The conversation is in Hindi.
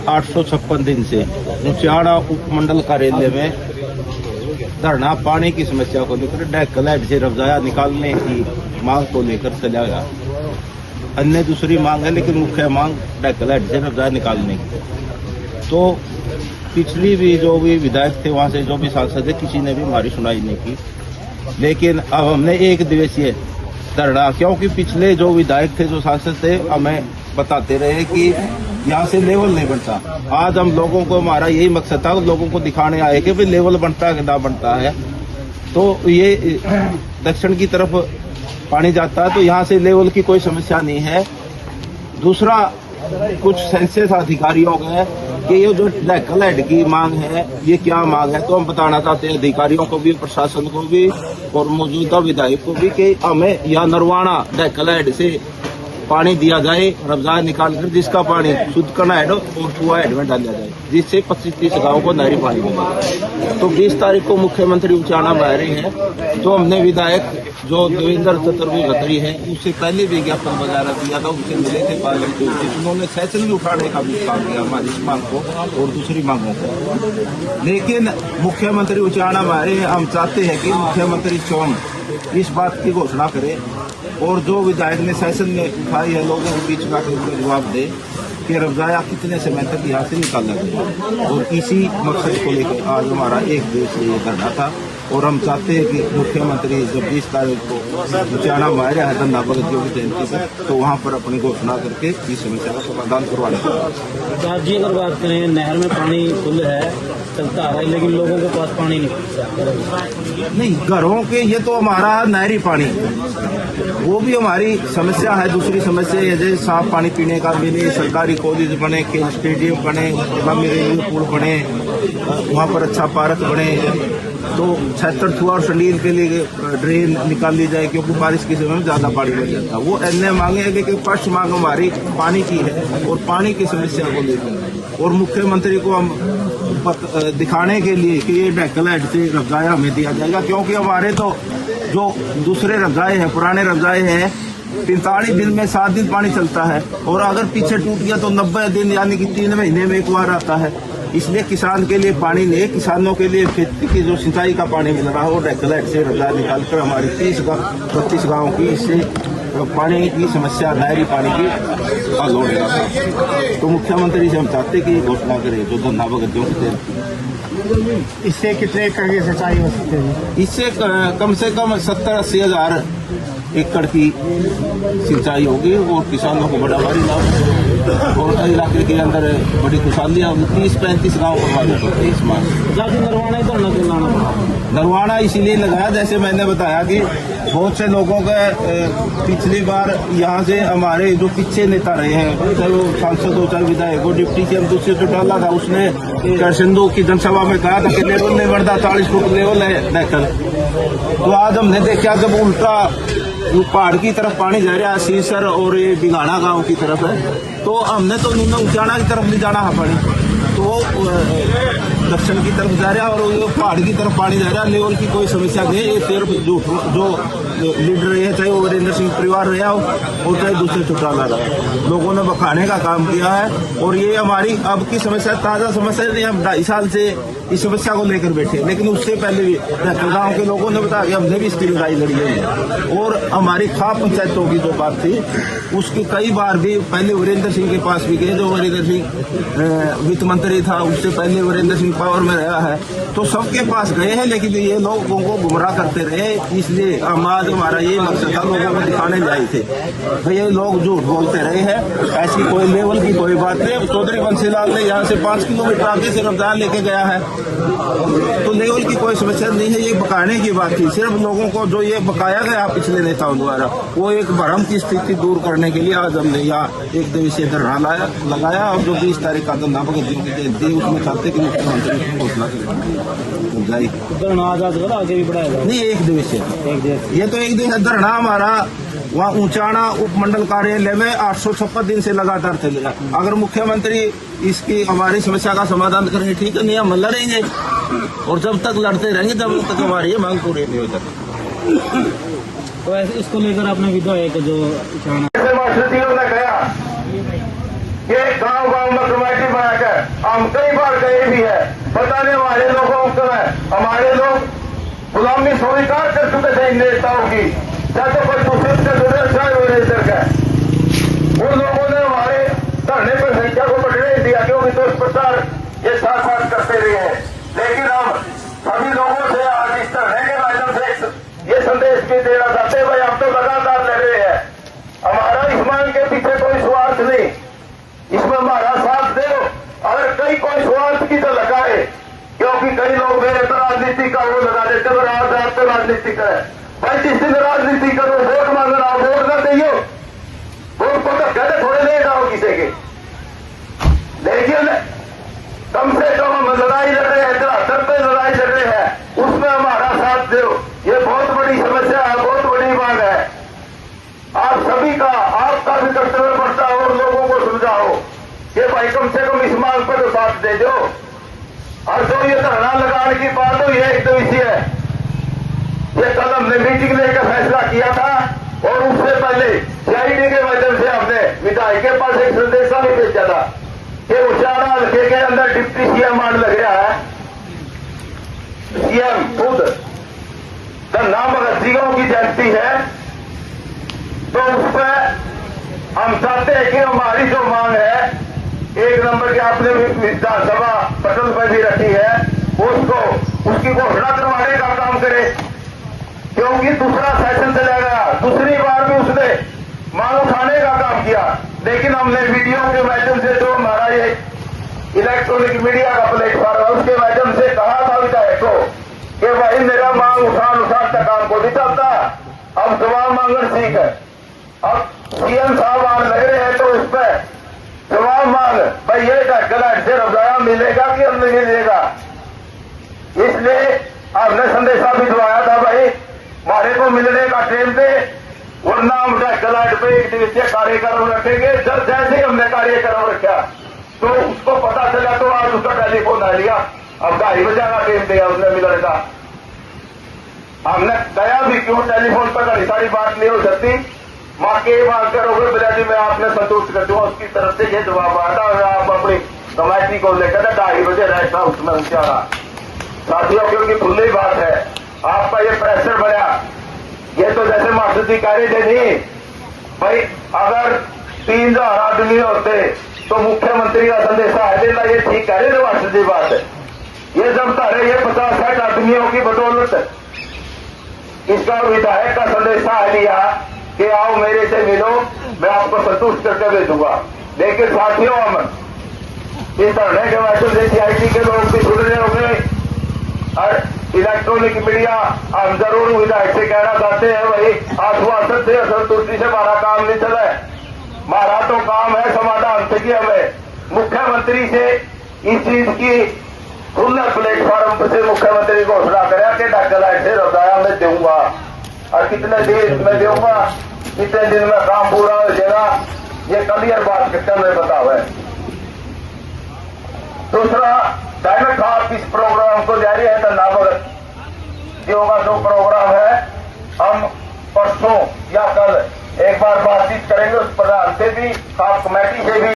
856 दिन से उचाड़ा उपमंडल कार्यालय में धरना पानी की समस्या को लेकर डेकलाइट से रफजाया निकालने की मांग को लेकर चला गया। अन्य दूसरी मांग है, लेकिन मुख्य मांग डेकलाइट से रफजाया निकालने की। तो पिछली भी जो भी विधायक थे, वहां से जो भी सांसद है, किसी ने भी हमारी सुनाई नहीं की। लेकिन अब हमने एक दिवसीय धरना, क्योंकि पिछले जो विधायक थे, जो सांसद थे, हमें बताते रहे कि यहाँ से लेवल नहीं बनता। आज हम लोगों को, हमारा यही मकसद था, लोगों को दिखाने आए कि भाई लेवल बनता है कि ना बनता है। तो ये दक्षिण की तरफ पानी जाता है, तो यहाँ से लेवल की कोई समस्या नहीं है। दूसरा, कुछ सेंसस अधिकारियों का है कि ये जो डेकलाइट की मांग है, ये क्या मांग है, तो हम बताना चाहते हैं अधिकारियों को भी, प्रशासन को भी और मौजूदा विधायक को भी कि हमें यह नरवाना डेकलाइट से पानी दिया जाए, रफजाया निकालकर, जिसका पानी शुद्ध करना हेड और कुआ हेड में डाला जाए, जिससे 25-30 गाँव को नहरी पानी मिले। तो 20 तारीख को मुख्यमंत्री उचाना बह रहे हैं, तो हमने विधायक जो देवेंद्र चतुर्वेदी खत्री है, उससे पहले विज्ञापन वगैरह दिया था, उससे मिले थे पार्लियामेंट में। उन्होंने सेशन भी उठाने का भी काम किया हमारी इस मांग को और दूसरी मांगों को। लेकिन मुख्यमंत्री उचाना बह रहे हैं, हम चाहते हैं कि मुख्यमंत्री स्वयं इस बात की घोषणा करे और जो विधायक ने सेशन में उठाई है, लोगों के बीच में जवाब दे कि रफजाया कितने समय तक यहाँ से निकाला गया। और इसी मकसद को लेकर आज हमारा एक दिवसीय ये धरना था। और हम चाहते हैं कि मुख्यमंत्री जब 20 तारीख को उचाना मारे है धंधा भगत की जयंती पर, तो वहाँ पर अपनी घोषणा करके इस समस्या का समाधान करवाने का। जी, अगर बात करें, नहर में पानी फुल है, चलता है, लेकिन लोगों के पास पानी नहीं। घरों के, ये तो हमारा नहरी पानी, वो भी हमारी समस्या है। दूसरी समस्या ये जैसे साफ पानी पीने का मिले, सरकारी कॉलेज बने, खेल स्टेडियम बने, पुल बने, वहाँ पर अच्छा पार्क बने, तो छतर छुआ और संडील के लिए ड्रेन निकाल ली जाए, क्योंकि बारिश के समय में ज्यादा पानी लग जाता है। वो अन्य मांगे है कि फर्स्ट मांग हमारी पानी की है और पानी की समस्या को लेकर, और मुख्यमंत्री को हम दिखाने के लिए कि ये डेकलाइट से रफजाया हमें दिया जाएगा। क्योंकि हमारे तो जो दूसरे रफजाए हैं, पुराने रफजाए हैं, 45 दिन में 7 दिन पानी चलता है, और अगर पीछे टूट गया तो 90 दिन, यानी कि 3 महीने में एक बार आता है। इसलिए किसान के लिए पानी नहीं, किसानों के लिए खेती की जो सिंचाई का पानी मिल रहा है, वो डेकलाइट से रफजाया निकालकर हमारी 30-32 गाँव की इससे पानी की समस्या, नहरी पानी की हल हो गया। तो मुख्यमंत्री से हम चाहते कि घोषणा करे जो धंधा भगत होते। इससे कितने एकड़ की सिंचाई हो सकती है? इससे कम से कम 70-80 हजार एकड़ की सिंचाई होगी और किसानों को बड़ा भारी लाभ, और इलाके के अंदर बड़ी खुशहाली है। 30-35 गाँव प्रभावित होते हैं इस मार्च। नरवाना धरना क्यों लाना पड़ा? नरवाना इसीलिए लगाया, जैसे मैंने बताया कि बहुत से लोगों का पिछली बार यहाँ से हमारे जो पीछे नेता रहे हैं, चाहे वो सांसद हो, चाहे विधायक हो, डिप्टी सीएम दूसरे जो डाला था, उसने सिंधु की जनसभा में कहा था कि लेवल नहीं बढ़ता, 40 फुट लेवल है डेकल। तो आज हमने देखा जब उल्टा पहाड़ की तरफ पानी जा रहा है, सीसर और ये बिगाना गांव की तरफ है, तो हमने तो उचाना की तरफ नहीं जाना है पानी, तो दक्षिण की तरफ जा रहा है और पहाड़ की तरफ पानी जा रहा है। लेवल की कोई समस्या नहीं है। ये सिर्फ जो लीडर रहे, चाहे वो वीरेंद्र सिंह परिवार रहा हो और चाहे दूसरे चौटाला रहा, लोगों ने बखाने का काम किया है। और ये हमारी अब की समस्या, ताज़ा समस्या नहीं, हम 2.5 साल से इस समस्या को लेकर बैठे, लेकिन उससे पहले भी गाँव के लोगों ने बताया कि हमने भी इसकी लड़ाई लड़ी है। और हमारी खाप पंचायतों की जो बात थी, उसकी कई बार भी पहले वीरेंद्र सिंह के पास भी गए, जो वीरेंद्र सिंह वित्त मंत्री था, उससे पहले वीरेंद्र सिंह पावर में रहा है, तो सबके पास गए हैं, लेकिन ये लोगों को गुमराह करते रहे। इसलिए आज हमारा ये मकसद था, लोगों को दिखाने जाए थे, तो ये लोग झूठ बोलते रहे हैं। ऐसी कोई लेवल की कोई बात नहीं। चौधरी बंसीलाल ने यहाँ से 5 किलोमीटर आगे से रफजाया लेके गया है, तो लेवल की कोई समस्या नहीं है। ये बकाने की बात थी, सिर्फ लोगों को जो ये बकाया गया पिछले नेताओं द्वारा, वो एक भ्रम की स्थिति दूर करने के लिए आज हमने यहाँ एक दिवसीय धरना लगाया। और जो 20 तारीख का धंधा भगत की जयंती, उसमें चाहते कि मुख्यमंत्री घोषणा करें। आगे भी बढ़ाएगा नहीं, एक दिवसीय, ये तो एक दिवसीय धरना हमारा वहाँ उचाना उपमंडल कार्यालय में 856 दिन से लगातार चलेगा। अगर मुख्यमंत्री इसकी हमारी समस्या का समाधान करेंगे, ठीक है, नहीं हम लड़ेंगे, और जब तक लड़ते रहेंगे जब तक हमारी ये मांग पूरी नहीं हो सकती। तो इसको लेकर आपने विधायक जो ने गया, गाँव गाँव में कमेटी बनाकर बार गए भी है। पता नहीं हमारे लोगों को हमारे लोग गुलामी स्वीकार कर चुके थे इन नेताओं की, चाहे तो कोई दूसरे से गुजर चाहे वो नेतर का। उन लोगों ने हमारे धरने पर संख्या को बढ़ने नहीं दिया, क्योंकि तो इस प्रकार ये साथ साथ करते रहे हैं। लेकिन हम सभी लोगों से आज इस धरने के माध्यम से ये संदेश भी देना चाहते हैं, भाई हम तो लगातार लड़ रहे हैं, हमारा इस मांग के पीछे कोई स्वार्थ नहीं, इसमें हमारा साथ दो। अगर कहीं कोई स्वार्थ की तो लगाए, क्योंकि कई लोग मेरे तो राजनीति का वो लगा देते हैं, राज तो राजनीति का है। भाई जिस दिन राजनीति करो, वोट मांगना, वोट ना दियो, वोट को तो कहते थोड़े ले जाओ किसी के, लेकिन कम से कम हम लड़ाई लड़ रहे हैं, 73 पे लड़ाई लड़ रहे हैं, उसमें हमारा साथ दो। ये बहुत बड़ी समस्या है, बहुत बड़ी मांग है। आप सभी का, आपका भी कर्तव्य बढ़ता है और लोगों को समझाओ कि भाई कम से कम इस मांग पर तो साथ दे दो। और जो ये धरना लगाने की बात हुई है, एक तो इसी है, ये कल हमने मीटिंग लेकर फैसला किया था और उससे पहले सीआईडी के माध्यम से हमने विधायक के पास एक संदेशा भी भेजा था कि उचाड़ा हल्के के अंदर डिप्टी सीएम आने लग रहा है, सीएम खुद धरना भगत सिंह की जयंती है, तो उस पर हम चाहते हैं कि हमारी जो मांग है, एक नंबर की आपने विधानसभा पटल पर भी रखी है, उसको उसकी घोषणा करवाने का काम करे, क्योंकि दूसरा सेशन चला गया, दूसरी बार भी उसने मांग उठाने का काम किया। लेकिन हमने वीडियो के माध्यम से, जो हमारा ये इलेक्ट्रॉनिक मीडिया का प्लेटफॉर्म है, उसके माध्यम से कहा था विधायक को कि भाई मेरा मांग उठान तक काम को नहीं चलता, अब जवाब मांगना सीख है। अब सीएम साहब आने लग रहे हैं, तो इस पर जवाब मांग भाई ये गलत से रजाया मिलेगा कि हम नहीं मिलेगा। इसलिए हमने संदेशा भिजवाया था, भाई हमारे को मिलने का टाइम दे, वरना हम गलत पे एक दिवसीय कार्यक्रम रखेंगे। जब जैसे हमने कार्यक्रम रखा तो उसको पता चला, तो आज उसका टेलीफोन आ लिया, अब 2:30 बजे का टाइम दिया उसने मिलने का। हमने कहा भी क्यों, टेलीफोन पर घड़ी सारी बात नहीं हो सकती, माँ के मांग करोगे बिराजी मैं आपने संतुष्ट कर दूंगा। उसकी तरफ से ये जवाब आता है, आप अपनी कमेटी को लेकर 2:30 बजे रहता उसमें उचारा। साथियों क्योंकि खुली बात है, आपका ये प्रेशर बढ़ा, ये तो जैसे मास्टर जी कह रहे थे, नहीं भाई अगर 3000 आदमी होते तो मुख्यमंत्री का संदेशा है देना, ये ठीक कह रहे थे मास्टर जी बात है। ये जब तारे ये 50-60 आदमियों की बदौलत इसका विधायक का संदेशा है लिया कि आओ मेरे से मिलो, मैं आपको संतुष्ट करके भेजूंगा। लेकिन साथियों हम इस धरने के माध्यम से सीआईडी के लोग भी जुड़ रहे होंगे और इलेक्ट्रॉनिक मीडिया, हम जरूर विधायक से कहना चाहते हैं, भाई आश्वासन से असंतुष्टि से हमारा काम नहीं चला है, हमारा तो काम है समाधान से कि हमें मुख्यमंत्री से इस चीज की खुले प्लेटफॉर्म से मुख्यमंत्री घोषणा करें कि डॉक्टर से रजाया मैं दूंगा, और कितने दिन में दूंगा, कितने दिन में काम पूरा हो जाएगा, ये क्लियर बात कितना में बताओ है। दूसरा डायरेक्ट आप इस प्रोग्राम को जारी है, धरना भगत सिंह का जो प्रोग्राम है, हम परसों या कल एक बार बातचीत करेंगे उस प्रधान से भी, आप कमेटी से भी।